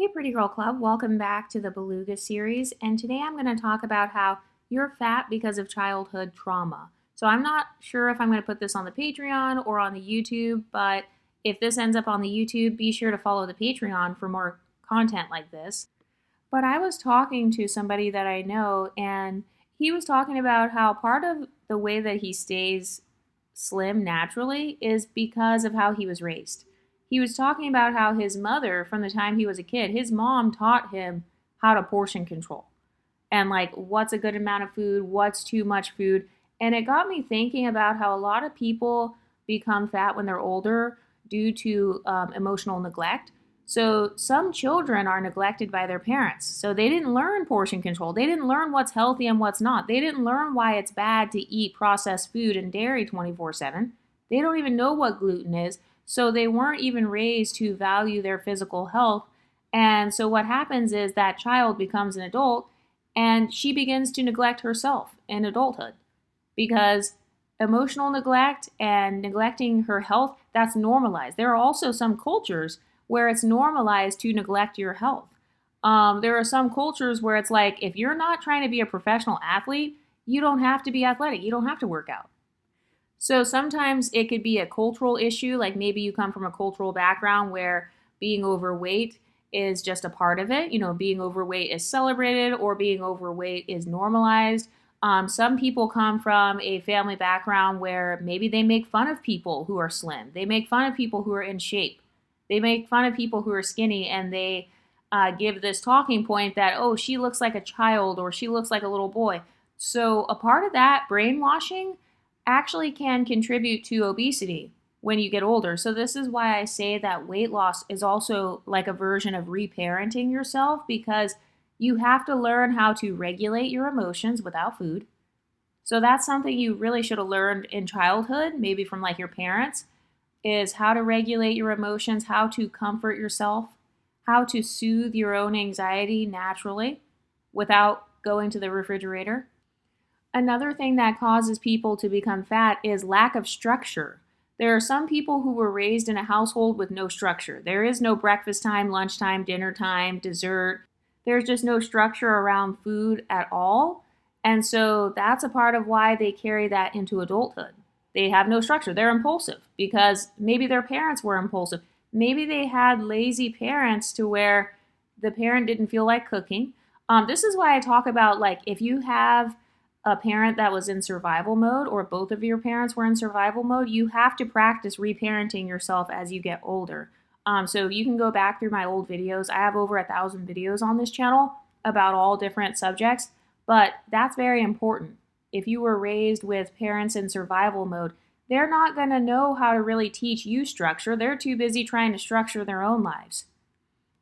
Hey, Pretty Girl Club, welcome back to the Beluga series. And today I'm going to talk about how you're fat because of childhood trauma. So I'm not sure if I'm going to put this on the Patreon or on the YouTube, but if this ends up on the YouTube, be sure to follow the Patreon for more content like this. But I was talking to somebody that I know, and he was talking about how part of the way that he stays slim naturally is because of how he was raised. He was talking about how his mother, from the time he was a kid, his mom taught him how to portion control and like what's a good amount of food, what's too much food. And it got me thinking about how a lot of people become fat when they're older due to emotional neglect. So some children are neglected by their parents. So they didn't learn portion control. They didn't learn what's healthy and what's not. They didn't learn why it's bad to eat processed food and dairy 24/7. They don't even know what gluten is. So they weren't even raised to value their physical health. And so what happens is that child becomes an adult and she begins to neglect herself in adulthood because emotional neglect and neglecting her health, that's normalized. There are also some cultures where it's normalized to neglect your health. There are some cultures where it's like, if you're not trying to be a professional athlete, you don't have to be athletic. You don't have to work out. So sometimes it could be a cultural issue, like maybe you come from a cultural background where being overweight is just a part of it. You know, being overweight is celebrated or being overweight is normalized. Some people come from a family background where maybe they make fun of people who are slim. They make fun of people who are in shape. They make fun of people who are skinny, and they give this talking point that, oh, she looks like a child or she looks like a little boy. So a part of that brainwashing actually can contribute to obesity when you get older. So this is why I say that weight loss is also like a version of reparenting yourself, because you have to learn how to regulate your emotions without food. So that's something you really should have learned in childhood, maybe from like your parents, is how to regulate your emotions, how to comfort yourself, how to soothe your own anxiety naturally without going to the refrigerator. Another thing that causes people to become fat is lack of structure. There are some people who were raised in a household with no structure. There is no breakfast time, lunchtime, dinner time, dessert. There's just no structure around food at all. And so that's a part of why they carry that into adulthood. They have no structure. They're impulsive because maybe their parents were impulsive. Maybe they had lazy parents to where the parent didn't feel like cooking. This is why I talk about, like, if you have a parent that was in survival mode or both of your parents were in survival mode, you have to practice reparenting yourself as you get older. So you can go back through my old videos. I have over 1,000 videos on this channel about all different subjects, but that's very important. If you were raised with parents in survival mode, they're not going to know how to really teach you structure. They're too busy trying to structure their own lives.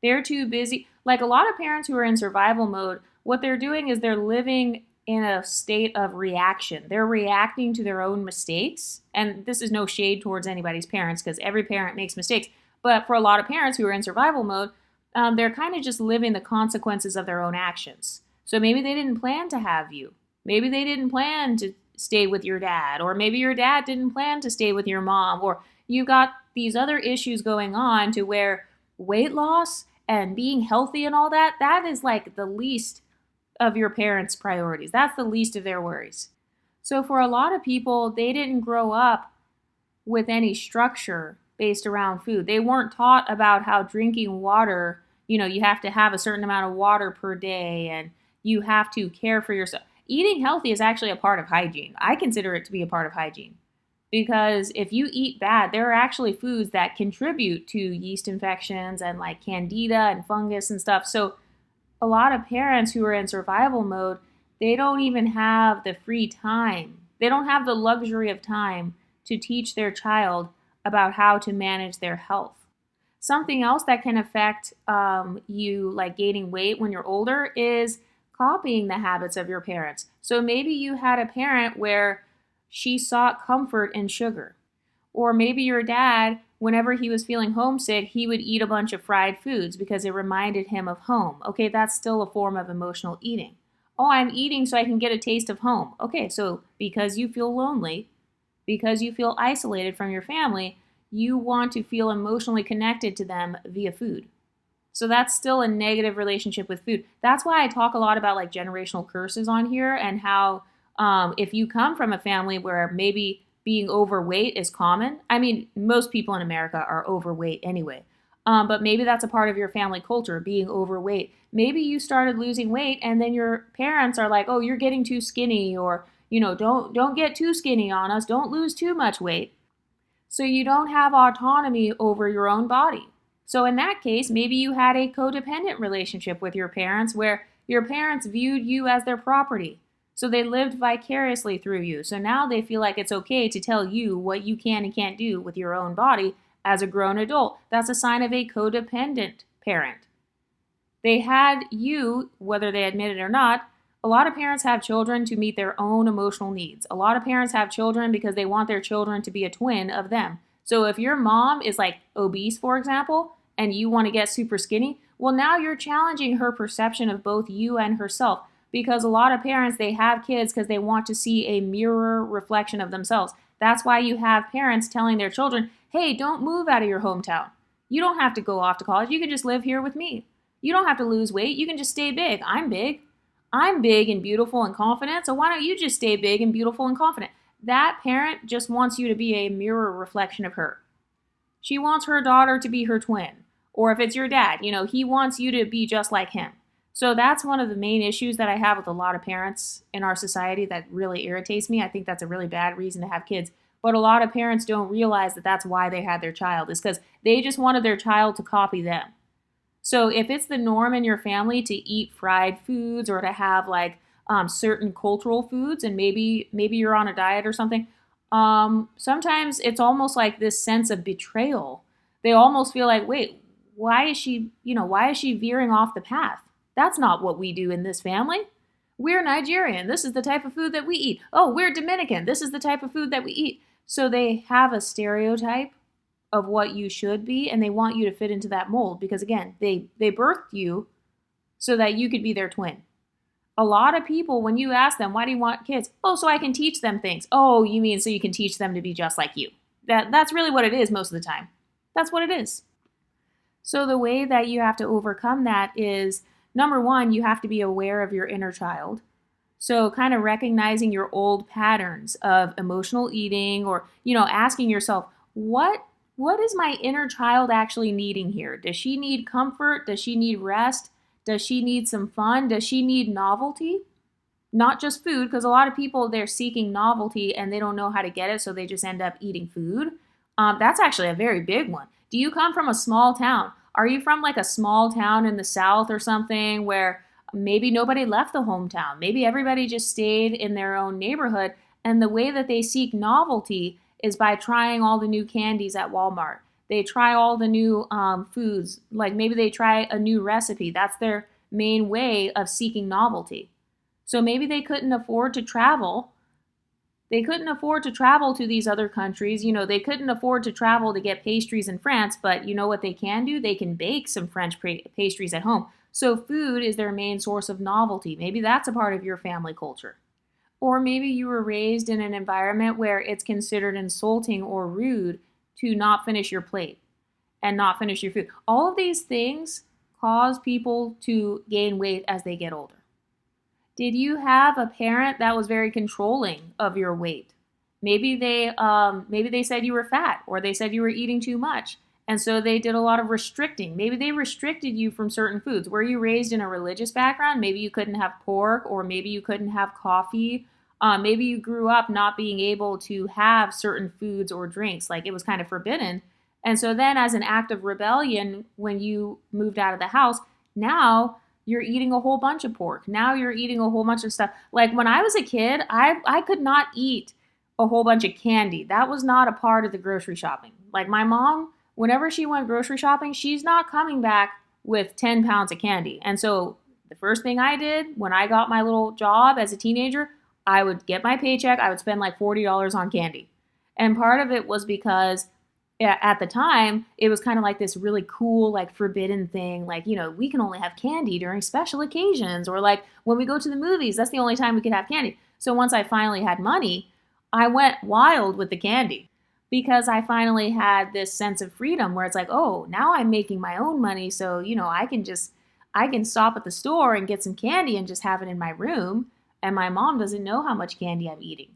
They're too busy. Like a lot of parents who are in survival mode, what they're doing is they're living in a state of reaction. They're reacting to their own mistakes. And this is no shade towards anybody's parents because every parent makes mistakes. But for a lot of parents who are in survival mode, they're kind of just living the consequences of their own actions. So maybe they didn't plan to have you. Maybe they didn't plan to stay with your dad, or maybe your dad didn't plan to stay with your mom, or you got these other issues going on to where weight loss and being healthy and all that, that is like the least of your parents' priorities. That's the least of their worries. So for a lot of people, they didn't grow up with any structure based around food. They weren't taught about how drinking water, you have to have a certain amount of water per day and you have to care for yourself. Eating healthy is actually a part of hygiene. I consider it to be a part of hygiene because if you eat bad, there are actually foods that contribute to yeast infections and like candida and fungus and stuff. So a lot of parents who are in survival mode, they don't even have the free time. They don't have the luxury of time to teach their child about how to manage their health. Something else that can affect you, like gaining weight when you're older, is copying the habits of your parents. So maybe you had a parent where she sought comfort in sugar. Or maybe your dad, whenever he was feeling homesick, he would eat a bunch of fried foods because it reminded him of home. Okay, that's still a form of emotional eating. Oh, I'm eating so I can get a taste of home. Okay, so because you feel lonely, because you feel isolated from your family, you want to feel emotionally connected to them via food. So that's still a negative relationship with food. That's why I talk a lot about like generational curses on here and how if you come from a family where maybe being overweight is common. I mean, most people in America are overweight anyway. But maybe that's a part of your family culture, being overweight. Maybe you started losing weight and then your parents are like, "Oh, you're getting too skinny," or, don't get too skinny on us. Don't lose too much weight. So you don't have autonomy over your own body. So in that case, maybe you had a codependent relationship with your parents where your parents viewed you as their property. So they lived vicariously through you. So now they feel like it's okay to tell you what you can and can't do with your own body as a grown adult. That's a sign of a codependent parent. They had you, whether they admit it or not. A lot of parents have children to meet their own emotional needs. A lot of parents have children because they want their children to be a twin of them. So if your mom is like obese, for example, and you want to get super skinny, well, now you're challenging her perception of both you and herself, because a lot of parents, they have kids because they want to see a mirror reflection of themselves. That's why you have parents telling their children, "Hey, don't move out of your hometown. You don't have to go off to college. You can just live here with me. You don't have to lose weight. You can just stay big. I'm big. I'm big and beautiful and confident, so why don't you just stay big and beautiful and confident?" That parent just wants you to be a mirror reflection of her. She wants her daughter to be her twin. Or if it's your dad, he wants you to be just like him. So that's one of the main issues that I have with a lot of parents in our society that really irritates me. I think that's a really bad reason to have kids. But a lot of parents don't realize that that's why they had their child, is because they just wanted their child to copy them. So if it's the norm in your family to eat fried foods or to have like certain cultural foods, and maybe you're on a diet or something, sometimes it's almost like this sense of betrayal. They almost feel like, wait, why is she veering off the path? That's not what we do in this family. We're Nigerian. This is the type of food that we eat. Oh, we're Dominican. This is the type of food that we eat. So they have a stereotype of what you should be, and they want you to fit into that mold because, again, they birthed you so that you could be their twin. A lot of people, when you ask them, "Why do you want kids?" "Oh, so I can teach them things." "Oh, you mean so you can teach them to be just like you?" That's really what it is most of the time. That's what it is. So the way that you have to overcome that is, number one, you have to be aware of your inner child. So kind of recognizing your old patterns of emotional eating, or, asking yourself, what is my inner child actually needing here? Does she need comfort? Does she need rest? Does she need some fun? Does she need novelty? Not just food, because a lot of people, they're seeking novelty and they don't know how to get it, so they just end up eating food. That's actually a very big one. Do you come from a small town? Are you from like a small town in the South or something where maybe nobody left the hometown? Maybe everybody just stayed in their own neighborhood, and the way that they seek novelty is by trying all the new candies at Walmart. They try all the new foods, like maybe they try a new recipe. That's their main way of seeking novelty. So maybe they couldn't afford to travel. They couldn't afford to travel to these other countries. They couldn't afford to travel to get pastries in France, but you know what they can do? They can bake some French pastries at home. So food is their main source of novelty. Maybe that's a part of your family culture. Or maybe you were raised in an environment where it's considered insulting or rude to not finish your plate and not finish your food. All of these things cause people to gain weight as they get older. Did you have a parent that was very controlling of your weight? Maybe they said you were fat, or they said you were eating too much, and so they did a lot of restricting. Maybe they restricted you from certain foods. Were you raised in a religious background? Maybe you couldn't have pork, or maybe you couldn't have coffee. Maybe you grew up not being able to have certain foods or drinks, like it was kind of forbidden. And so then, as an act of rebellion, when you moved out of the house, now you're eating a whole bunch of pork. Now you're eating a whole bunch of stuff. Like when I was a kid, I could not eat a whole bunch of candy. That was not a part of the grocery shopping. Like my mom, whenever she went grocery shopping, she's not coming back with 10 pounds of candy. And so the first thing I did when I got my little job as a teenager, I would get my paycheck. I would spend like $40 on candy. And part of it was because at the time, it was kind of like this really cool, like forbidden thing. Like, we can only have candy during special occasions, or like when we go to the movies, that's the only time we could have candy. So once I finally had money, I went wild with the candy. because I finally had this sense of freedom where it's like, oh, now I'm making my own money. So, I can stop at the store and get some candy and just have it in my room. And my mom doesn't know how much candy I'm eating.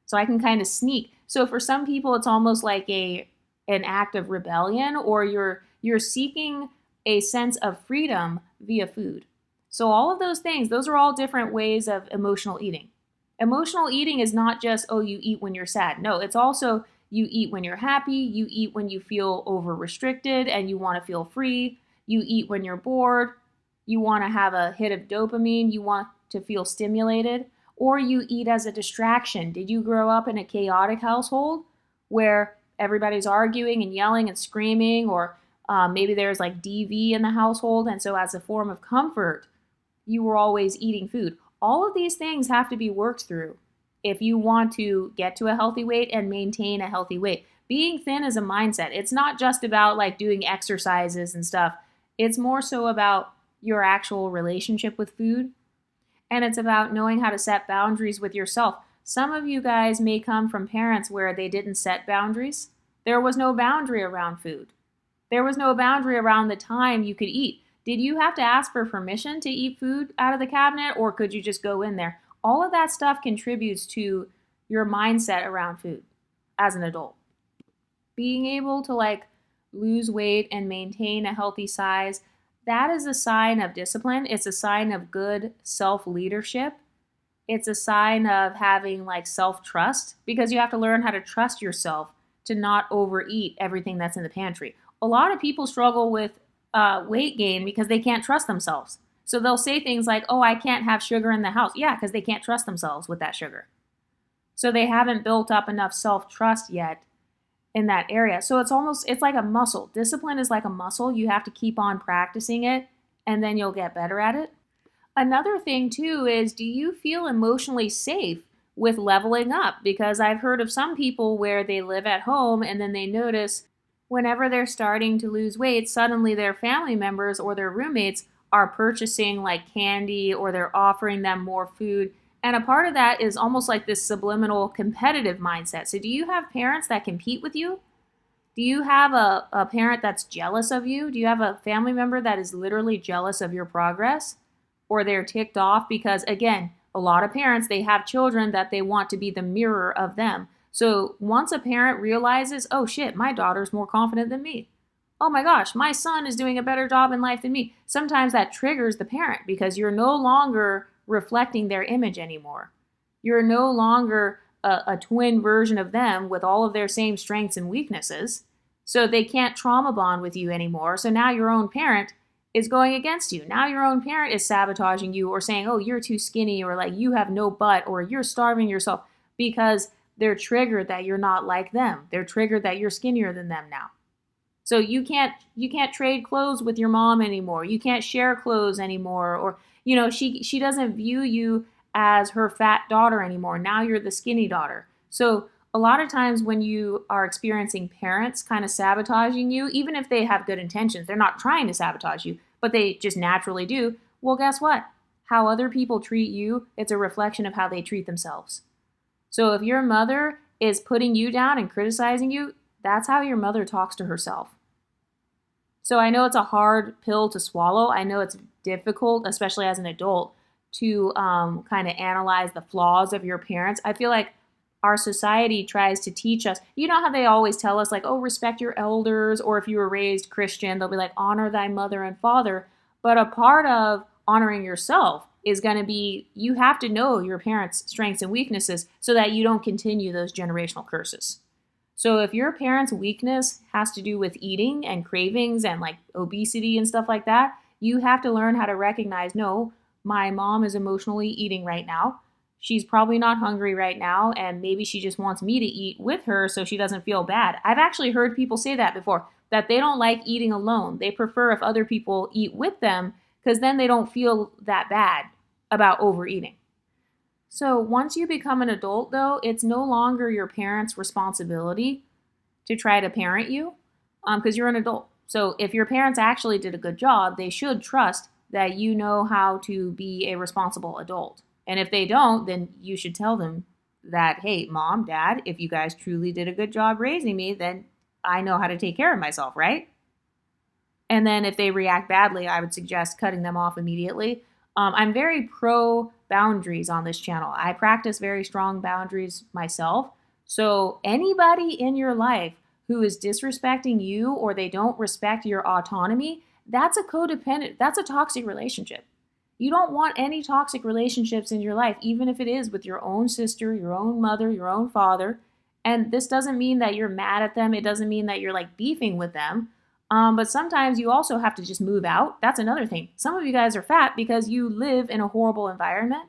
So I can kind of sneak. So for some people, it's almost like an act of rebellion, or you're seeking a sense of freedom via food. So all of those things, those are all different ways of emotional eating. Emotional eating is not just, oh, you eat when you're sad. No, it's also you eat when you're happy, you eat when you feel over restricted and you want to feel free, you eat when you're bored, you want to have a hit of dopamine, you want to feel stimulated, or you eat as a distraction. Did you grow up in a chaotic household where everybody's arguing and yelling and screaming, or maybe there's like DV in the household, and so as a form of comfort, you were always eating food? All of these things have to be worked through if you want to get to a healthy weight and maintain a healthy weight. Being thin is a mindset. It's not just about like doing exercises and stuff. It's more so about your actual relationship with food, and it's about knowing how to set boundaries with yourself. Some of you guys may come from parents where they didn't set boundaries. There was no boundary around food. There was no boundary around the time you could eat. Did you have to ask for permission to eat food out of the cabinet, or could you just go in there? All of that stuff contributes to your mindset around food as an adult. Being able to like lose weight and maintain a healthy size, that is a sign of discipline. It's a sign of good self-leadership. It's a sign of having like self-trust, because you have to learn how to trust yourself to not overeat everything that's in the pantry. A lot of people struggle with weight gain because they can't trust themselves. So they'll say things like, oh, I can't have sugar in the house. Yeah, because they can't trust themselves with that sugar. So they haven't built up enough self-trust yet in that area. So it's like a muscle. Discipline is like a muscle. You have to keep on practicing it, and then you'll get better at it. Another thing too is, do you feel emotionally safe with leveling up? Because I've heard of some people where they live at home and then they notice whenever they're starting to lose weight, suddenly their family members or their roommates are purchasing like candy, or they're offering them more food. And a part of that is almost like this subliminal competitive mindset. So do you have parents that compete with you? Do you have a parent that's jealous of you? Do you have a family member that is literally jealous of your progress? Or they're ticked off because, again, a lot of parents, they have children that they want to be the mirror of them. So once a parent realizes, oh shit, my daughter's more confident than me. Oh my gosh, my son is doing a better job in life than me. Sometimes that triggers the parent because you're no longer reflecting their image anymore. You're no longer a twin version of them with all of their same strengths and weaknesses. So they can't trauma bond with you anymore. So now your own parent is going against you. Now your own parent is sabotaging you, or saying, oh, you're too skinny, or like you have no butt, or you're starving yourself, because they're triggered that you're not like them. They're triggered that you're skinnier than them now. So you can't trade clothes with your mom anymore. You can't share clothes anymore, or she doesn't view you as her fat daughter anymore. Now you're the skinny daughter. So a lot of times when you are experiencing parents kind of sabotaging you, even if they have good intentions, they're not trying to sabotage you, but they just naturally do. Well, guess what? How other people treat you, it's a reflection of how they treat themselves. So if your mother is putting you down and criticizing you, that's how your mother talks to herself. So I know it's a hard pill to swallow. I know it's difficult, especially as an adult, to kind of analyze the flaws of your parents. I feel like our society tries to teach us, you know how they always tell us like, oh, respect your elders, or if you were raised Christian, they'll be like, honor thy mother and father. But a part of honoring yourself is going to be, you have to know your parents' strengths and weaknesses so that you don't continue those generational curses. So if your parents' weakness has to do with eating and cravings and like obesity and stuff like that, you have to learn how to recognize, no, my mom is emotionally eating right now. She's probably not hungry right now, and maybe she just wants me to eat with her so she doesn't feel bad. I've actually heard people say that before, that they don't like eating alone. They prefer if other people eat with them, because then they don't feel that bad about overeating. So once you become an adult, though, it's no longer your parents' responsibility to try to parent you, because you're an adult. So if your parents actually did a good job, they should trust that you know how to be a responsible adult. And if they don't, then you should tell them that, hey, mom, dad, if you guys truly did a good job raising me, then I know how to take care of myself, right? And then if they react badly, I would suggest cutting them off immediately. I'm very pro boundaries on this channel. I practice very strong boundaries myself. So anybody in your life who is disrespecting you or they don't respect your autonomy, that's a codependent, that's a toxic relationship. You don't want any toxic relationships in your life, even if it is with your own sister, your own mother, your own father. And this doesn't mean that you're mad at them. It doesn't mean that you're like beefing with them. But sometimes you also have to just move out. That's another thing. Some of you guys are fat because you live in a horrible environment.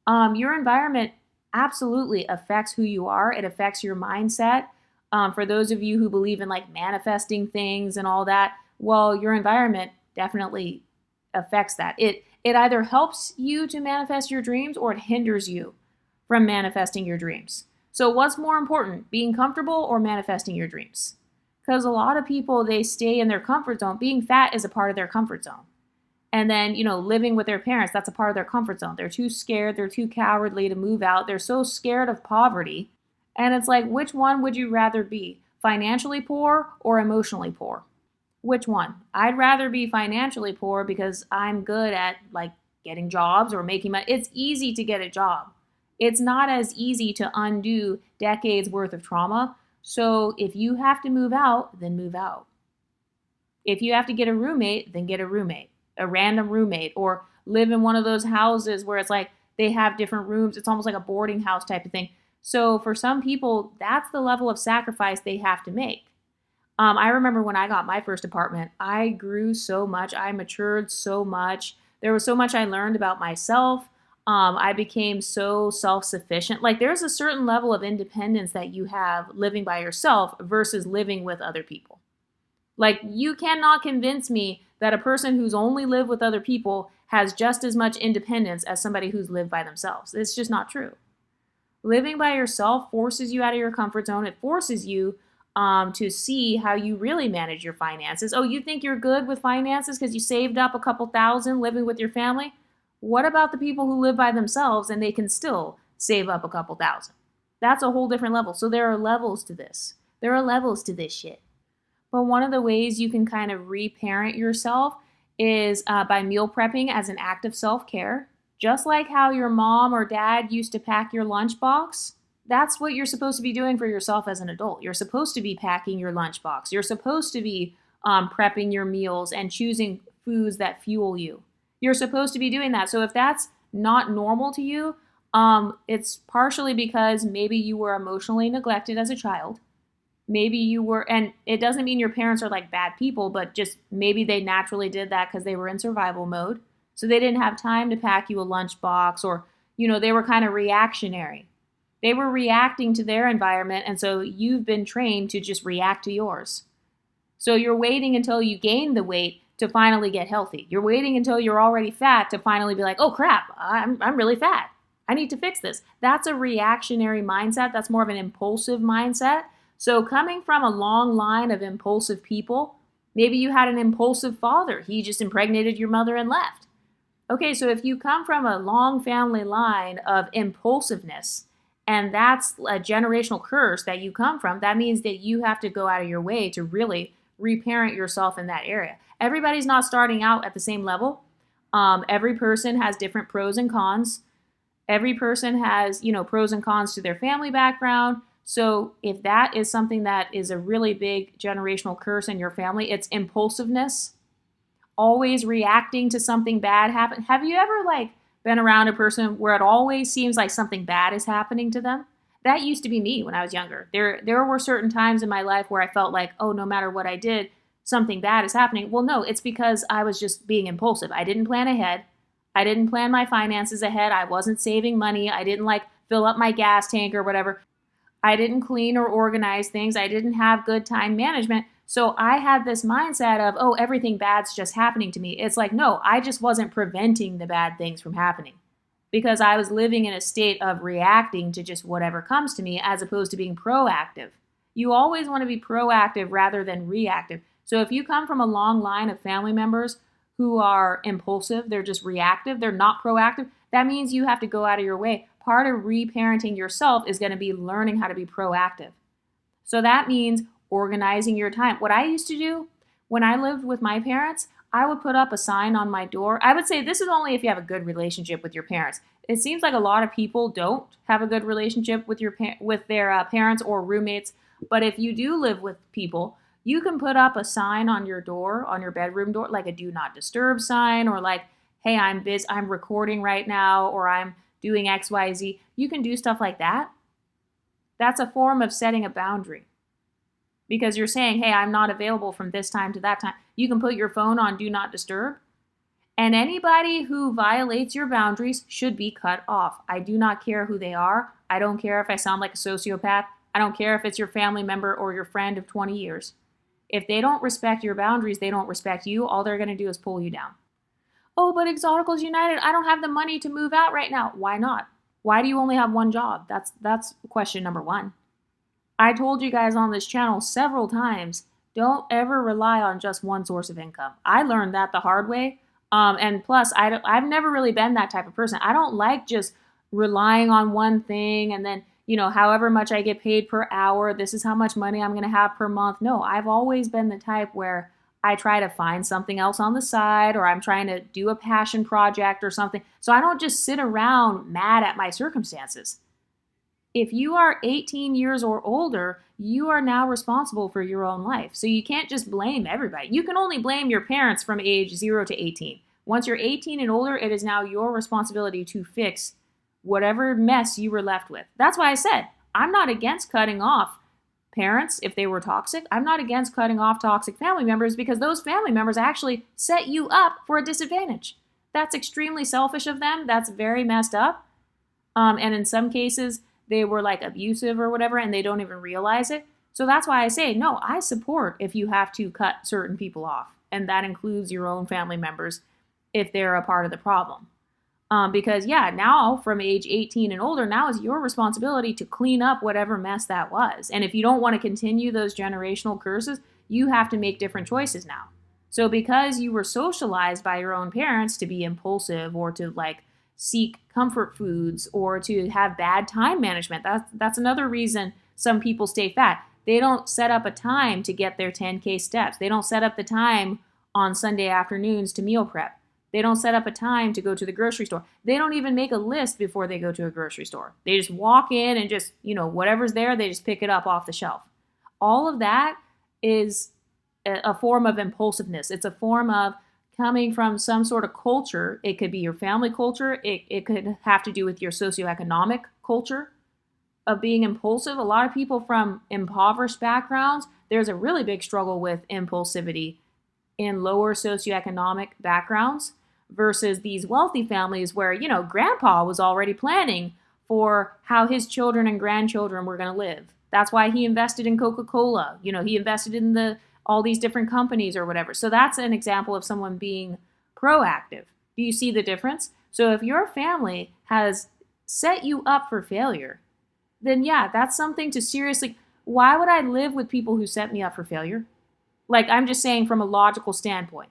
Your environment absolutely affects who you are. It affects your mindset. For those of you who believe in like manifesting things and all that, well, your environment definitely affects that. It either helps you to manifest your dreams or it hinders you from manifesting your dreams. So what's more important, being comfortable or manifesting your dreams? Because a lot of people, they stay in their comfort zone. Being fat is a part of their comfort zone. And then, living with their parents, that's a part of their comfort zone. They're too scared, they're too cowardly to move out. They're so scared of poverty. And it's like, which one would you rather be? Financially poor or emotionally poor? Which one? I'd rather be financially poor because I'm good at like getting jobs or making money. It's easy to get a job. It's not as easy to undo decades worth of trauma. So if you have to move out, then move out. If you have to get a roommate, then get a roommate, a random roommate, or live in one of those houses where it's like they have different rooms. It's almost like a boarding house type of thing. So for some people, that's the level of sacrifice they have to make. I remember when I got my first apartment, I grew so much. I matured so much. There was so much I learned about myself. I became so self-sufficient. Like there's a certain level of independence that you have living by yourself versus living with other people. Like you cannot convince me that a person who's only lived with other people has just as much independence as somebody who's lived by themselves. It's just not true. Living by yourself forces you out of your comfort zone. It forces you to see how you really manage your finances. Oh, you think you're good with finances because you saved up a couple thousand living with your family? What about the people who live by themselves and they can still save up a couple thousand? That's a whole different level. So there are levels to this. There are levels to this shit. But one of the ways you can kind of reparent yourself is by meal prepping as an act of self-care. Just like how your mom or dad used to pack your lunchbox, that's what you're supposed to be doing for yourself as an adult. You're supposed to be packing your lunchbox. You're supposed to be prepping your meals and choosing foods that fuel you. You're supposed to be doing that. So if that's not normal to you, it's partially because maybe you were emotionally neglected as a child. Maybe you were, and it doesn't mean your parents are like bad people, but just maybe they naturally did that because they were in survival mode. So they didn't have time to pack you a lunchbox or, they were kind of reactionary. They were reacting to their environment, and so you've been trained to just react to yours. So you're waiting until you gain the weight to finally get healthy. You're waiting until you're already fat to finally be like, oh crap, I'm really fat. I need to fix this. That's a reactionary mindset. That's more of an impulsive mindset. So coming from a long line of impulsive people, maybe you had an impulsive father. He just impregnated your mother and left. Okay, so if you come from a long family line of impulsiveness, and that's a generational curse that you come from, that means that you have to go out of your way to really reparent yourself in that area. Everybody's not starting out at the same level. Every person has different pros and cons. Every person has, pros and cons to their family background. So if that is something that is a really big generational curse in your family, it's impulsiveness, always reacting to something bad happen. Have you ever been around a person where it always seems like something bad is happening to them? That used to be me when I was younger. There were certain times in my life where I felt like, oh, no matter what I did, something bad is happening. Well, no, it's because I was just being impulsive. I didn't plan ahead. I didn't plan my finances ahead. I wasn't saving money. I didn't fill up my gas tank or whatever. I didn't clean or organize things. I didn't have good time management. So I had this mindset of, oh, everything bad's just happening to me. It's like, no, I just wasn't preventing the bad things from happening because I was living in a state of reacting to just whatever comes to me as opposed to being proactive. You always want to be proactive rather than reactive. So if you come from a long line of family members who are impulsive, they're just reactive, they're not proactive, that means you have to go out of your way. part of reparenting yourself is going to be learning how to be proactive. So that means organizing your time. What I used to do when I lived with my parents, I would put up a sign on my door. I would say this is only if you have a good relationship with your parents. It seems like a lot of people don't have a good relationship with their parents or roommates. But if you do live with people, you can put up a sign on your door, on your bedroom door, like a do not disturb sign, or like, hey, I'm busy, I'm recording right now, or I'm doing XYZ. You can do stuff like that. That's a form of setting a boundary. Because you're saying, hey, I'm not available from this time to that time. You can put your phone on do not disturb. And anybody who violates your boundaries should be cut off. I do not care who they are. I don't care if I sound like a sociopath. I don't care if it's your family member or your friend of 20 years. If they don't respect your boundaries, they don't respect you. All they're going to do is pull you down. Oh, but Exoticals United, I don't have the money to move out right now. Why not? Why do you only have one job? That's question number one. I told you guys on this channel several times, don't ever rely on just one source of income. I learned that the hard way. And plus, I've never really been that type of person. I don't like just relying on one thing and then, however much I get paid per hour, this is how much money I'm going to have per month. No, I've always been the type where I try to find something else on the side, or I'm trying to do a passion project or something. So I don't just sit around mad at my circumstances. If you are 18 years or older, you are now responsible for your own life. So you can't just blame everybody. You can only blame your parents from age 0 to 18. Once you're 18 and older, it is now your responsibility to fix whatever mess you were left with. That's why I said, I'm not against cutting off parents if they were toxic. I'm not against cutting off toxic family members because those family members actually set you up for a disadvantage. That's extremely selfish of them. That's very messed up. And in some cases, they were like abusive or whatever, and they don't even realize it. So that's why I say, no, I support if you have to cut certain people off. And that includes your own family members if they're a part of the problem. Because now from age 18 and older, now is your responsibility to clean up whatever mess that was. And if you don't want to continue those generational curses, you have to make different choices now. So because you were socialized by your own parents to be impulsive or to seek comfort foods or to have bad time management, that's another reason some people stay fat. They don't set up a time to get their 10K steps. They don't set up the time on Sunday afternoons to meal prep. They don't set up a time to go to the grocery store. They don't even make a list before they go to a grocery store. They just walk in and just, whatever's there, they just pick it up off the shelf. All of that is a form of impulsiveness. It's a form of coming from some sort of culture. It could be your family culture. It could have to do with your socioeconomic culture of being impulsive. A lot of people from impoverished backgrounds, there's a really big struggle with impulsivity in lower socioeconomic backgrounds versus these wealthy families where, grandpa was already planning for how his children and grandchildren were going to live. That's why he invested in Coca-Cola. He invested in all these different companies or whatever. So that's an example of someone being proactive. Do you see the difference? So if your family has set you up for failure, then that's something to seriously, why would I live with people who set me up for failure? I'm just saying from a logical standpoint.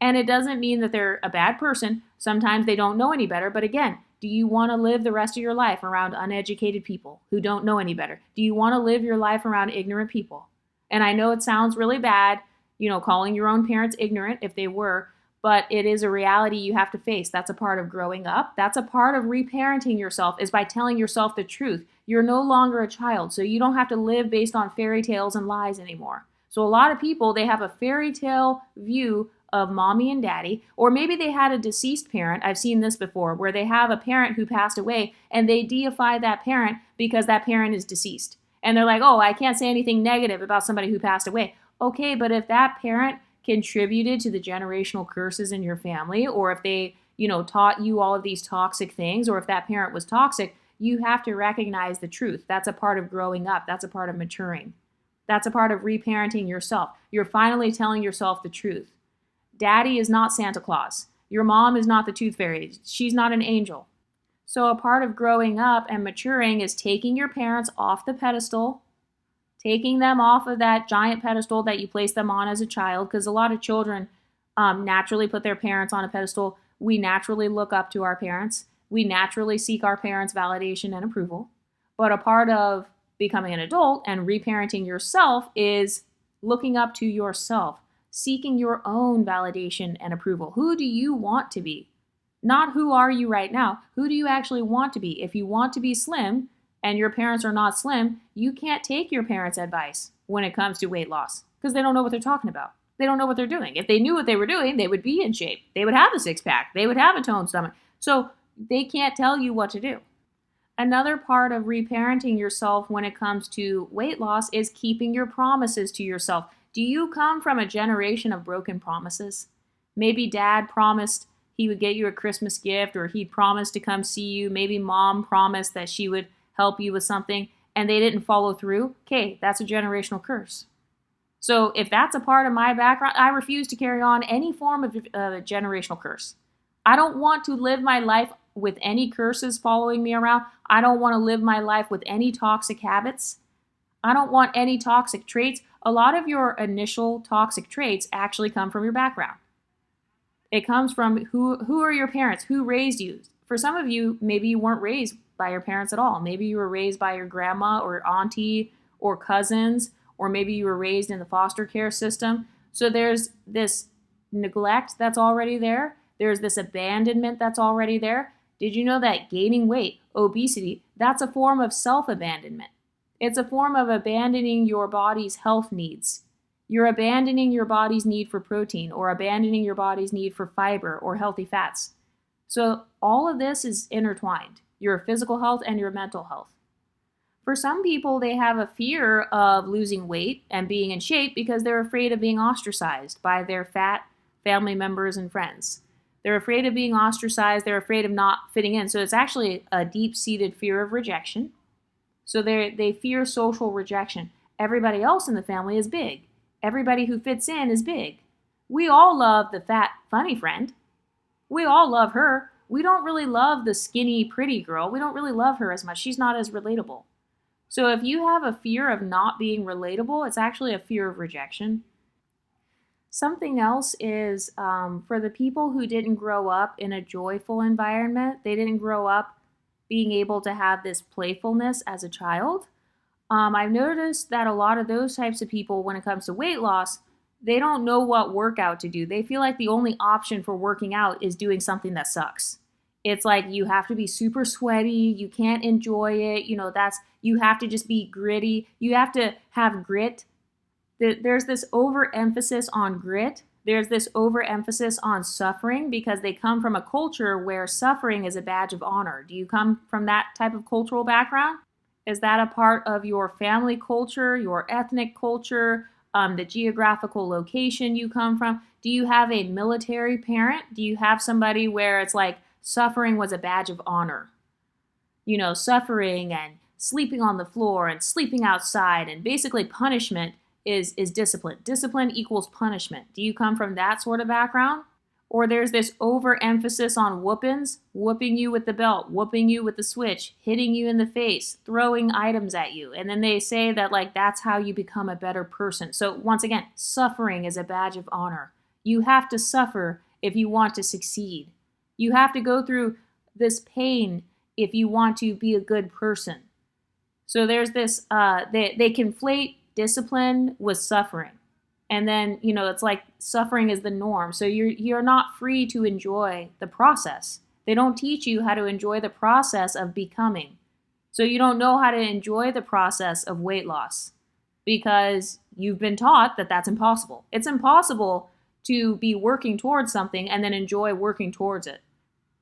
And it doesn't mean that they're a bad person. Sometimes they don't know any better. But again, do you want to live the rest of your life around uneducated people who don't know any better? Do you want to live your life around ignorant people? And I know it sounds really bad, calling your own parents ignorant if they were, but it is a reality you have to face. That's a part of growing up. That's a part of reparenting yourself, is by telling yourself the truth. You're no longer a child, so you don't have to live based on fairy tales and lies anymore. So a lot of people, they have a fairy tale view of mommy and daddy, or maybe they had a deceased parent. I've seen this before, where they have a parent who passed away and they deify that parent because that parent is deceased. And they're like, oh, I can't say anything negative about somebody who passed away. Okay, but if that parent contributed to the generational curses in your family, or if they, taught you all of these toxic things, or if that parent was toxic, you have to recognize the truth. That's a part of growing up. That's a part of maturing. That's a part of reparenting yourself. You're finally telling yourself the truth. Daddy is not Santa Claus. Your mom is not the tooth fairy. She's not an angel. So a part of growing up and maturing is taking your parents off the pedestal, taking them off of that giant pedestal that you placed them on as a child, because a lot of children naturally put their parents on a pedestal. We naturally look up to our parents. We naturally seek our parents' validation and approval. But a part of becoming an adult and reparenting yourself is looking up to yourself, seeking your own validation and approval. Who do you want to be? Not who are you right now. Who do you actually want to be? If you want to be slim and your parents are not slim, you can't take your parents' advice when it comes to weight loss because they don't know what they're talking about. They don't know what they're doing. If they knew what they were doing, they would be in shape. They would have a six-pack. They would have a toned stomach. So they can't tell you what to do. Another part of reparenting yourself when it comes to weight loss is keeping your promises to yourself. Do you come from a generation of broken promises? Maybe dad promised he would get you a Christmas gift, or he'd promised to come see you. Maybe mom promised that she would help you with something and they didn't follow through. Okay, that's a generational curse. So if that's a part of my background, I refuse to carry on any form of a generational curse. I don't want to live my life with any curses following me around. I don't want to live my life with any toxic habits. I don't want any toxic traits. A lot of your initial toxic traits actually come from your background. It comes from who are your parents? Who raised you? For some of you, maybe you weren't raised by your parents at all. Maybe you were raised by your grandma or auntie or cousins, or maybe you were raised in the foster care system. So there's this neglect that's already there. There's this abandonment that's already there. Did you know that gaining weight, obesity, that's a form of self-abandonment? It's a form of abandoning your body's health needs. You're abandoning your body's need for protein, or abandoning your body's need for fiber or healthy fats. So all of this is intertwined, your physical health and your mental health. For some people, they have a fear of losing weight and being in shape because they're afraid of being ostracized by their fat family members and friends. They're afraid of being ostracized. They're afraid of not fitting in. So it's actually a deep-seated fear of rejection. So they fear social rejection. Everybody else in the family is big. Everybody who fits in is big. We all love the fat, funny friend. We all love her. We don't really love the skinny, pretty girl. We don't really love her as much. She's not as relatable. So if you have a fear of not being relatable, it's actually a fear of rejection. Something else is for the people who didn't grow up in a joyful environment, they didn't grow up being able to have this playfulness as a child. I've noticed that a lot of those types of people, when it comes to weight loss, they don't know what workout to do. They feel like the only option for working out is doing something that sucks. It's like you have to be super sweaty. You can't enjoy it. You have to just be gritty. You have to have grit. There's this overemphasis on grit. There's this overemphasis on suffering because they come from a culture where suffering is a badge of honor. Do you come from that type of cultural background? Is that a part of your family culture, your ethnic culture, the geographical location you come from? Do you have a military parent? Do you have somebody where it's like suffering was a badge of honor? Suffering and sleeping on the floor and sleeping outside, and basically punishment is discipline. Discipline equals punishment. Do you come from that sort of background? Or there's this overemphasis on whoopings, whooping you with the belt, whooping you with the switch, hitting you in the face, throwing items at you. And then they say that that's how you become a better person. So once again, suffering is a badge of honor. You have to suffer if you want to succeed. You have to go through this pain if you want to be a good person. So there's this, they conflate discipline with suffering. And then, it's like suffering is the norm. So you're not free to enjoy the process. They don't teach you how to enjoy the process of becoming. So you don't know how to enjoy the process of weight loss because you've been taught that that's impossible. It's impossible to be working towards something and then enjoy working towards it.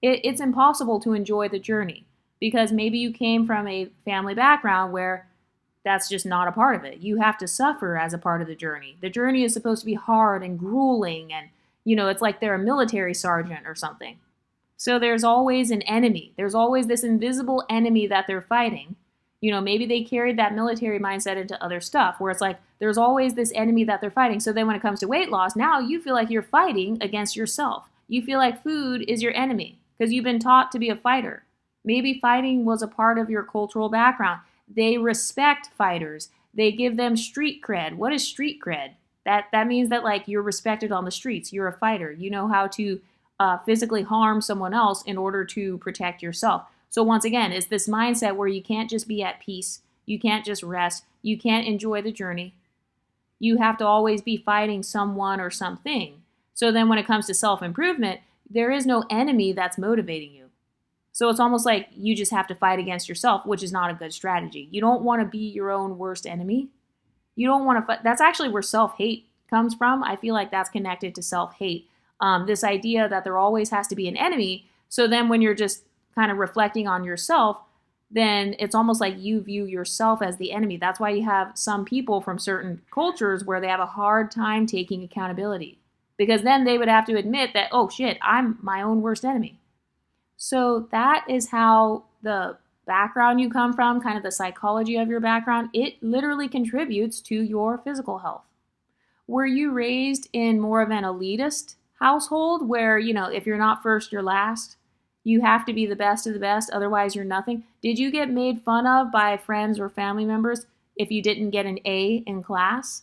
It's impossible to enjoy the journey because maybe you came from a family background where that's just not a part of it. You have to suffer as a part of the journey. The journey is supposed to be hard and grueling and, it's like they're a military sergeant or something. So there's always an enemy. There's always this invisible enemy that they're fighting. Maybe they carried that military mindset into other stuff where it's like there's always this enemy that they're fighting. So then when it comes to weight loss, now you feel like you're fighting against yourself. You feel like food is your enemy because you've been taught to be a fighter. Maybe fighting was a part of your cultural background. They respect fighters. They give them street cred. What is street cred? That means that you're respected on the streets. You're a fighter. You know how to physically harm someone else in order to protect yourself. So once again, it's this mindset where you can't just be at peace. You can't just rest. You can't enjoy the journey. You have to always be fighting someone or something. So then when it comes to self-improvement, there is no enemy that's motivating you. So it's almost like you just have to fight against yourself, which is not a good strategy. You don't want to be your own worst enemy. You don't want to fight. That's actually where self-hate comes from. I feel like that's connected to self-hate. This idea that there always has to be an enemy. So then when you're just kind of reflecting on yourself, then it's almost like you view yourself as the enemy. That's why you have some people from certain cultures where they have a hard time taking accountability, because then they would have to admit that, oh shit, I'm my own worst enemy. So that is how the background you come from, kind of the psychology of your background, it literally contributes to your physical health. Were you raised in more of an elitist household where, if you're not first, you're last? You have to be the best of the best, otherwise you're nothing. Did you get made fun of by friends or family members if you didn't get an A in class?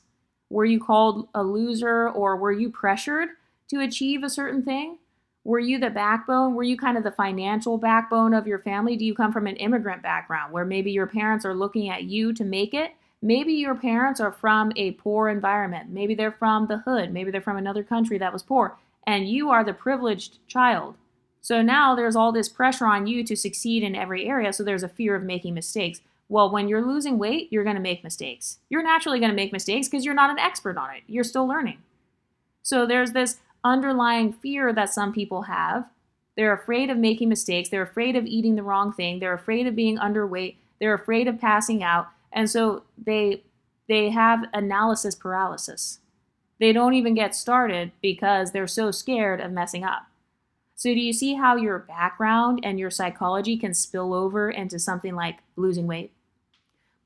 Were you called a loser, or were you pressured to achieve a certain thing? Were you the backbone? Were you kind of the financial backbone of your family? Do you come from an immigrant background where maybe your parents are looking at you to make it? Maybe your parents are from a poor environment. Maybe they're from the hood. Maybe they're from another country that was poor, and you are the privileged child. So now there's all this pressure on you to succeed in every area, so there's a fear of making mistakes. Well, when you're losing weight, you're going to make mistakes. You're naturally going to make mistakes because you're not an expert on it. You're still learning. So there's this underlying fear that some people have. They're afraid of making mistakes. They're afraid of eating the wrong thing. They're afraid of being underweight. They're afraid of passing out. And so they have analysis paralysis. They don't even get started because they're so scared of messing up. So do you see how your background and your psychology can spill over into something like losing weight?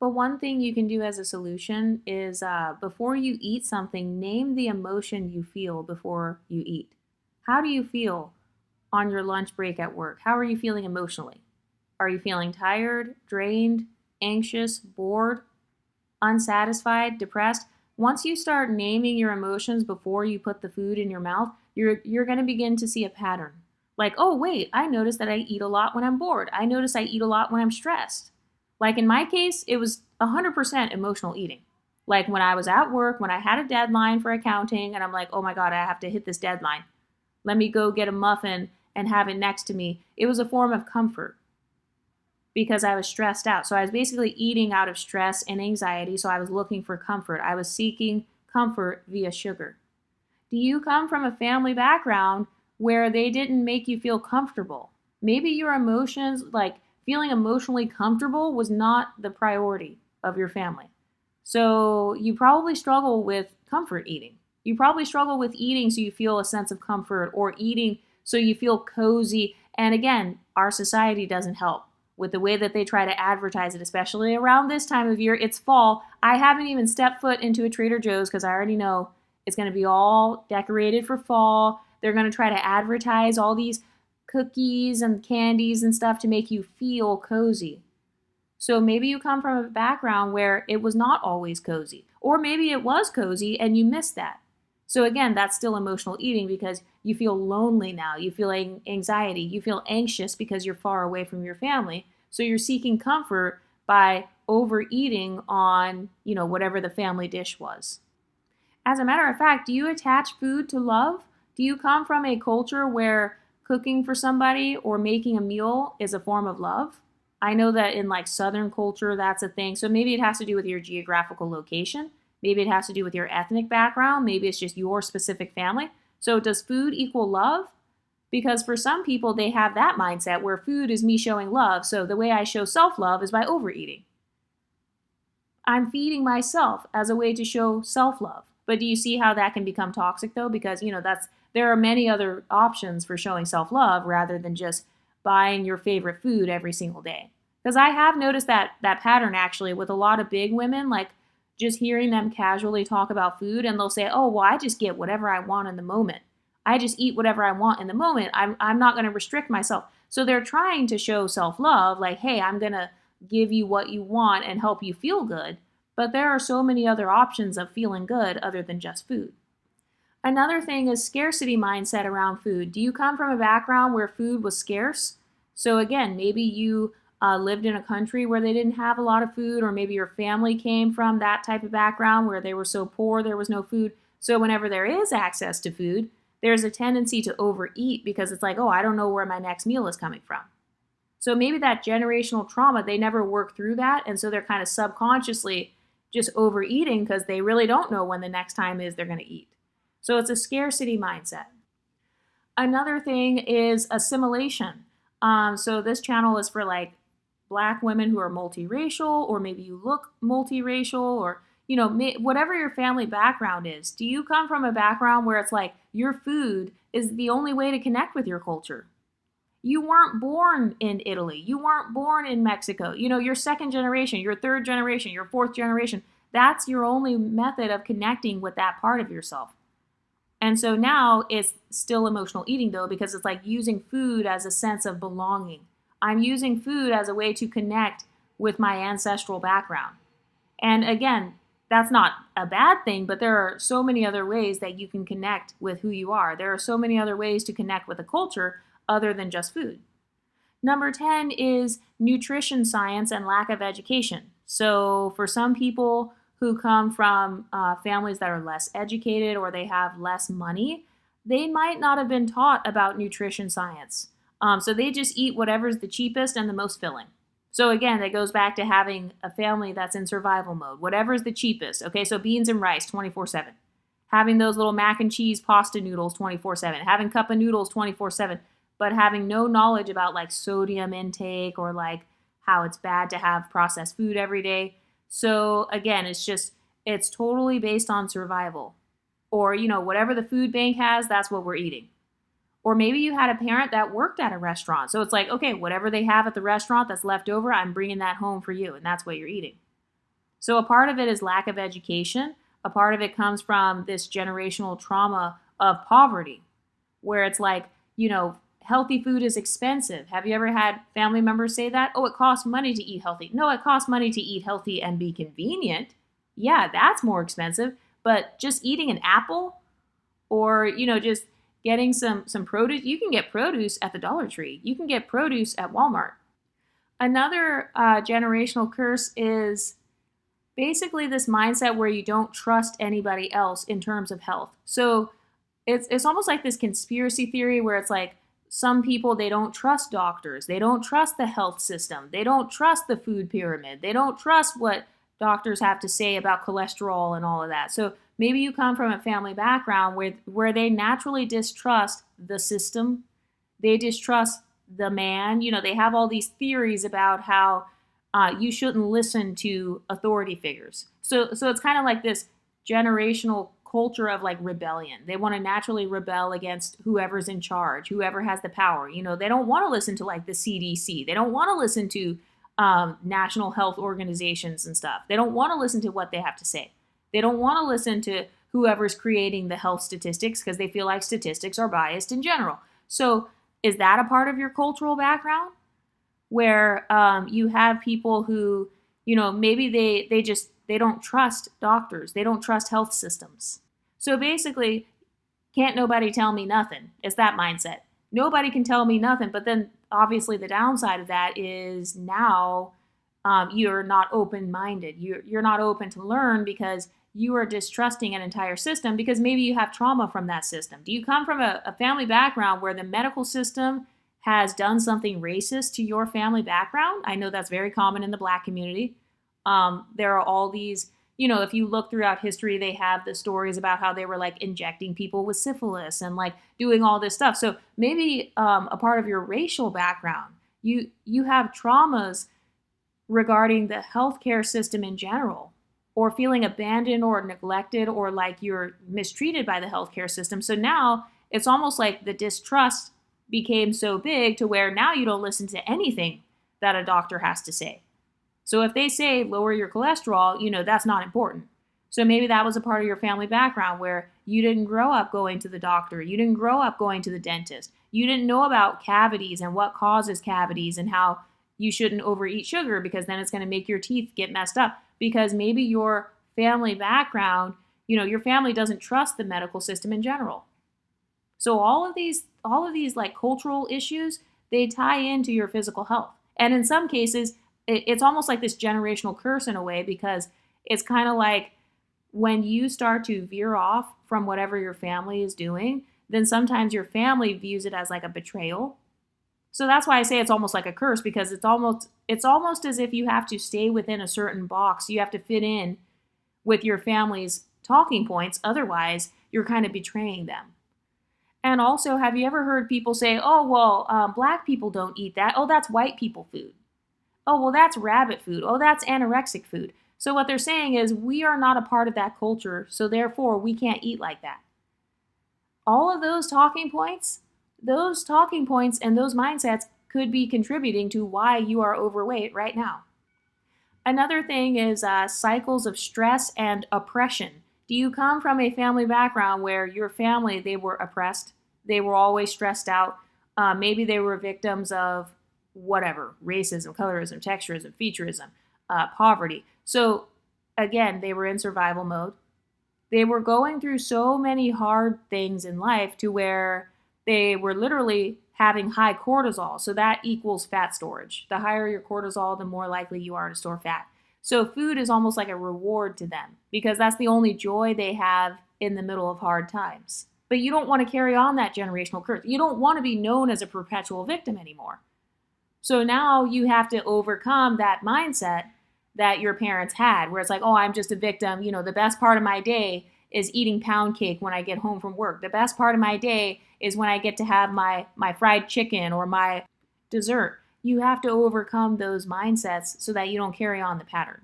But one thing you can do as a solution is before you eat something, name the emotion you feel before you eat. How do you feel on your lunch break at work? How are you feeling emotionally? Are you feeling tired, drained, anxious, bored, unsatisfied, depressed? Once you start naming your emotions before you put the food in your mouth, you're going to begin to see a pattern. Like, oh, wait, I notice that I eat a lot when I'm bored. I notice I eat a lot when I'm stressed. Like in my case, it was 100% emotional eating. Like when I was at work, when I had a deadline for accounting, and I'm like, oh my God, I have to hit this deadline. Let me go get a muffin and have it next to me. It was a form of comfort because I was stressed out. So I was basically eating out of stress and anxiety. So I was looking for comfort. I was seeking comfort via sugar. Do you come from a family background where they didn't make you feel comfortable? Maybe your emotions, like feeling emotionally comfortable, was not the priority of your family. So you probably struggle with comfort eating. You probably struggle with eating so you feel a sense of comfort, or eating so you feel cozy. And again, our society doesn't help with the way that they try to advertise it, especially around this time of year. It's fall. I haven't even stepped foot into a Trader Joe's because I already know it's going to be all decorated for fall. They're going to try to advertise all these cookies and candies and stuff to make you feel cozy. So maybe you come from a background where it was not always cozy, or maybe it was cozy and you missed that. So again, that's still emotional eating because you feel lonely now. You feel anxiety. You feel anxious because you're far away from your family. So you're seeking comfort by overeating on, whatever the family dish was. As a matter of fact, do you attach food to love? Do you come from a culture where cooking for somebody or making a meal is a form of love? I know that in like Southern culture, that's a thing. So maybe it has to do with your geographical location. Maybe it has to do with your ethnic background. Maybe it's just your specific family. So does food equal love? Because for some people, they have that mindset where food is me showing love. So the way I show self-love is by overeating. I'm feeding myself as a way to show self-love. But do you see how that can become toxic though? Because, there are many other options for showing self-love rather than just buying your favorite food every single day. Because I have noticed that pattern actually with a lot of big women, like just hearing them casually talk about food, and they'll say, oh, well, I just get whatever I want in the moment. I just eat whatever I want in the moment. I'm not going to restrict myself. So they're trying to show self-love, like, hey, I'm going to give you what you want and help you feel good. But there are so many other options of feeling good other than just food. Another thing is scarcity mindset around food. Do you come from a background where food was scarce? So again, maybe you lived in a country where they didn't have a lot of food, or maybe your family came from that type of background where they were so poor there was no food. So whenever there is access to food, there's a tendency to overeat because it's like, oh, I don't know where my next meal is coming from. So maybe that generational trauma, they never worked through that. And so they're kind of subconsciously just overeating because they really don't know when the next time is they're going to eat. So it's a scarcity mindset. Another thing is assimilation. So this channel is for like Black women who are multiracial, or maybe you look multiracial, or whatever your family background is. Do you come from a background where it's like your food is the only way to connect with your culture? You weren't born in Italy. You weren't born in Mexico. You're second generation, your third generation, your fourth generation. That's your only method of connecting with that part of yourself. And so now it's still emotional eating though, because it's like using food as a sense of belonging. I'm using food as a way to connect with my ancestral background. And again, that's not a bad thing, but there are so many other ways that you can connect with who you are. There are so many other ways to connect with a culture other than just food. Number 10 is nutrition science and lack of education. So for some people who come from families that are less educated or they have less money, they might not have been taught about nutrition science. So they just eat whatever's the cheapest and the most filling. So again, that goes back to having a family that's in survival mode. Whatever's the cheapest. Okay, so beans and rice 24/7. Having those little mac and cheese pasta noodles 24/7. Having cup of noodles 24/7. But having no knowledge about like sodium intake or like how it's bad to have processed food every day. So again, it's totally based on survival. Or, whatever the food bank has, that's what we're eating. Or maybe you had a parent that worked at a restaurant. So it's like, okay, whatever they have at the restaurant that's left over, I'm bringing that home for you. And that's what you're eating. So a part of it is lack of education. A part of it comes from this generational trauma of poverty, where it's like, healthy food is expensive. Have you ever had family members say that? Oh, it costs money to eat healthy. No, it costs money to eat healthy and be convenient. Yeah, that's more expensive. But just eating an apple or, just getting some produce, you can get produce at the Dollar Tree. You can get produce at Walmart. Another generational curse is basically this mindset where you don't trust anybody else in terms of health. So it's almost like this conspiracy theory where it's like, some people, they don't trust doctors. They don't trust the health system. They don't trust the food pyramid. They don't trust what doctors have to say about cholesterol and all of that. So maybe you come from a family background where they naturally distrust the system. They distrust the man. They have all these theories about how you shouldn't listen to authority figures. So it's kind of like this generational culture of like rebellion. They want to naturally rebel against whoever's in charge, whoever has the power. They don't want to listen to like the CDC. They don't want to listen to national health organizations and stuff. They don't want to listen to what they have to say. They don't want to listen to whoever's creating the health statistics because they feel like statistics are biased in general. So is that a part of your cultural background where you have people who, maybe they don't trust doctors. They don't trust health systems. So basically, can't nobody tell me nothing. It's that mindset. Nobody can tell me nothing. But then obviously the downside of that is now you're not open-minded. You're not open to learn because you are distrusting an entire system because maybe you have trauma from that system. Do you come from a family background where the medical system has done something racist to your family background? I know that's very common in the Black community. There are all these, if you look throughout history, they have the stories about how they were like injecting people with syphilis and like doing all this stuff. So maybe a part of your racial background, you have traumas regarding the healthcare system in general, or feeling abandoned or neglected or like you're mistreated by the healthcare system. So now it's almost like the distrust became so big to where now you don't listen to anything that a doctor has to say. So if they say lower your cholesterol, that's not important. So maybe that was a part of your family background where you didn't grow up going to the doctor. You didn't grow up going to the dentist. You didn't know about cavities and what causes cavities and how you shouldn't overeat sugar because then it's going to make your teeth get messed up. Because maybe your family background, Your family doesn't trust the medical system in general. So all of these like cultural issues, they tie into your physical health. And in some cases, it's almost like this generational curse in a way, because it's kind of like when you start to veer off from whatever your family is doing, then sometimes your family views it as like a betrayal. So that's why I say it's almost like a curse, because it's almost as if you have to stay within a certain box. You have to fit in with your family's talking points. Otherwise, you're kind of betraying them. And also, have you ever heard people say, oh, well, black people don't eat that. Oh, that's white people food. Oh, well, that's rabbit food. Oh, that's anorexic food. So what they're saying is we are not a part of that culture, so therefore we can't eat like that. All of those talking points and those mindsets could be contributing to why you are overweight right now. Another thing is cycles of stress and oppression. Do you come from a family background where your family, they were oppressed? They were always stressed out. Maybe they were victims of whatever, racism, colorism, texturism, featureism, poverty. So again, they were in survival mode. They were going through so many hard things in life to where they were literally having high cortisol. So that equals fat storage. The higher your cortisol, the more likely you are to store fat. So food is almost like a reward to them, because that's the only joy they have in the middle of hard times. But you don't want to carry on that generational curse. You don't want to be known as a perpetual victim anymore. So now you have to overcome that mindset that your parents had, where it's like, oh, I'm just a victim. The best part of my day is eating pound cake when I get home from work. The best part of my day is when I get to have my fried chicken or my dessert. You have to overcome those mindsets so that you don't carry on the pattern.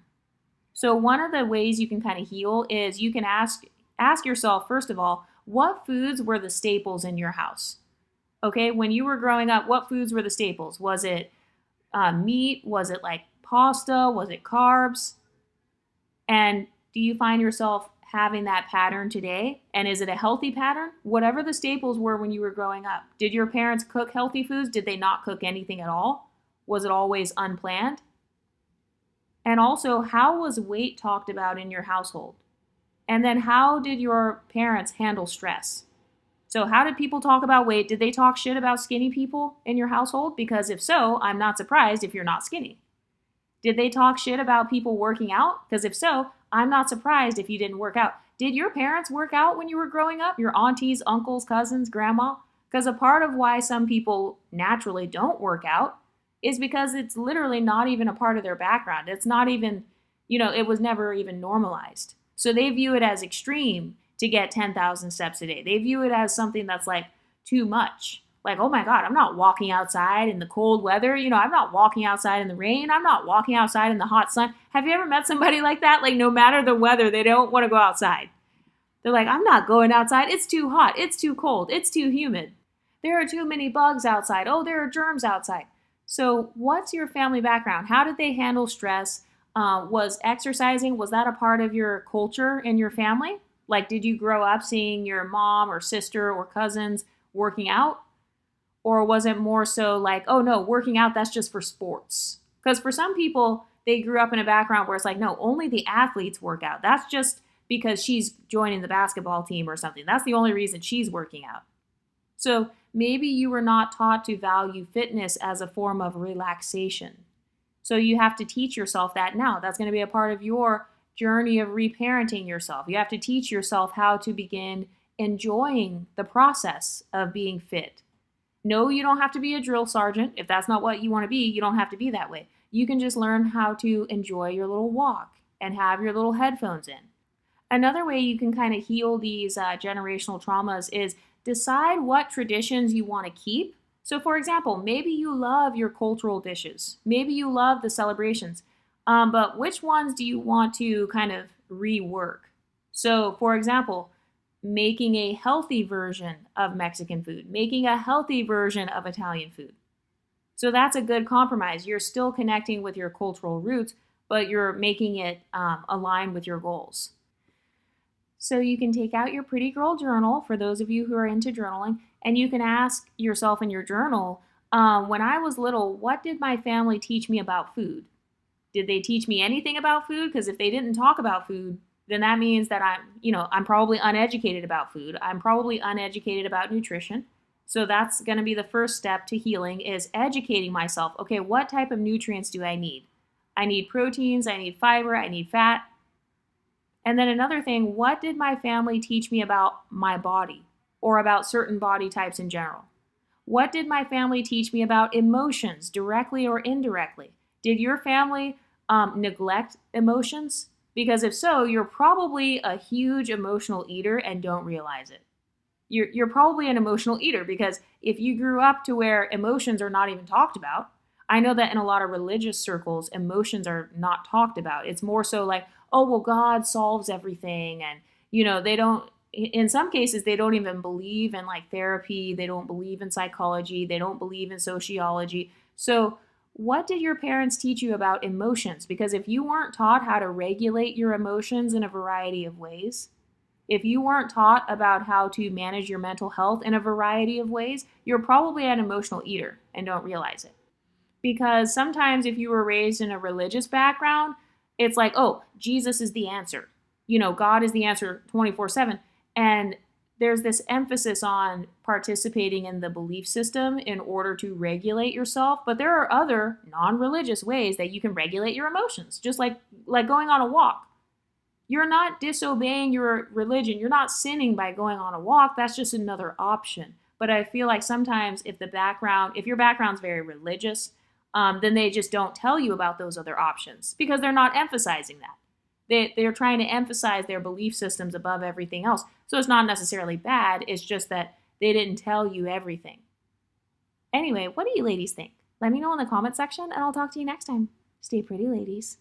So one of the ways you can kind of heal is you can ask yourself, first of all, what foods were the staples in your house? Okay, when you were growing up, what foods were the staples? Was it meat? Was it like pasta? Was it carbs? And do you find yourself having that pattern today? And is it a healthy pattern? Whatever the staples were when you were growing up. Did your parents cook healthy foods? Did they not cook anything at all? Was it always unplanned? And also, how was weight talked about in your household? And then how did your parents handle stress? So how did people talk about weight? Did they talk shit about skinny people in your household? Because if so, I'm not surprised if you're not skinny. Did they talk shit about people working out? Because if so, I'm not surprised if you didn't work out. Did your parents work out when you were growing up? Your aunties, uncles, cousins, grandma? Because a part of why some people naturally don't work out is because it's literally not even a part of their background. It's not even, it was never even normalized. So they view it as extreme to get 10,000 steps a day. They view it as something that's like too much. Like, oh my God, I'm not walking outside in the cold weather. I'm not walking outside in the rain. I'm not walking outside in the hot sun. Have you ever met somebody like that? Like, no matter the weather, they don't want to go outside. They're like, I'm not going outside. It's too hot. It's too cold. It's too humid. There are too many bugs outside. Oh, there are germs outside. So what's your family background? How did they handle stress? Was exercising, was that a part of your culture in your family? Like, did you grow up seeing your mom or sister or cousins working out? Or was it more so like, oh no, working out, that's just for sports? Because for some people, they grew up in a background where it's like, no, only the athletes work out. That's just because she's joining the basketball team or something. That's the only reason she's working out. So maybe you were not taught to value fitness as a form of relaxation. So you have to teach yourself that now. That's going to be a part of your journey of reparenting yourself. You have to teach yourself how to begin enjoying the process of being fit. No, you don't have to be a drill sergeant. If that's not what you want to be, you don't have to be that way. You can just learn how to enjoy your little walk and have your little headphones in. Another way you can kind of heal these generational traumas is decide what traditions you want to keep. So for example, maybe you love your cultural dishes. Maybe you love the celebrations. But which ones do you want to kind of rework? So for example, making a healthy version of Mexican food, making a healthy version of Italian food. So that's a good compromise. You're still connecting with your cultural roots, but you're making it align with your goals. So you can take out your pretty girl journal, for those of you who are into journaling, and you can ask yourself in your journal, when I was little, what did my family teach me about food? Did they teach me anything about food? Because if they didn't talk about food, then that means that I'm probably uneducated about food. I'm probably uneducated about nutrition. So that's going to be the first step to healing, is educating myself. Okay, what type of nutrients do I need? I need proteins, I need fiber, I need fat. And then another thing, what did my family teach me about my body or about certain body types in general? What did my family teach me about emotions, directly or indirectly? Did your family neglect emotions? Because if so, you're probably a huge emotional eater and don't realize it. You're probably an emotional eater, because if you grew up to where emotions are not even talked about, I know that in a lot of religious circles, emotions are not talked about. It's more so like, oh, well, God solves everything. And, they don't, in some cases, they don't even believe in like therapy. They don't believe in psychology. They don't believe in sociology. So, what did your parents teach you about emotions? Because if you weren't taught how to regulate your emotions in a variety of ways, if you weren't taught about how to manage your mental health in a variety of ways, you're probably an emotional eater and don't realize it. Because sometimes if you were raised in a religious background, it's like, oh, Jesus is the answer. God is the answer 24/7. And there's this emphasis on participating in the belief system in order to regulate yourself, but there are other non-religious ways that you can regulate your emotions, just like going on a walk. You're not disobeying your religion. You're not sinning by going on a walk. That's just another option. But I feel like sometimes if your background's very religious, then they just don't tell you about those other options because they're not emphasizing that. They're trying to emphasize their belief systems above everything else. So it's not necessarily bad. It's just that they didn't tell you everything. Anyway, what do you ladies think? Let me know in the comment section and I'll talk to you next time. Stay pretty, ladies.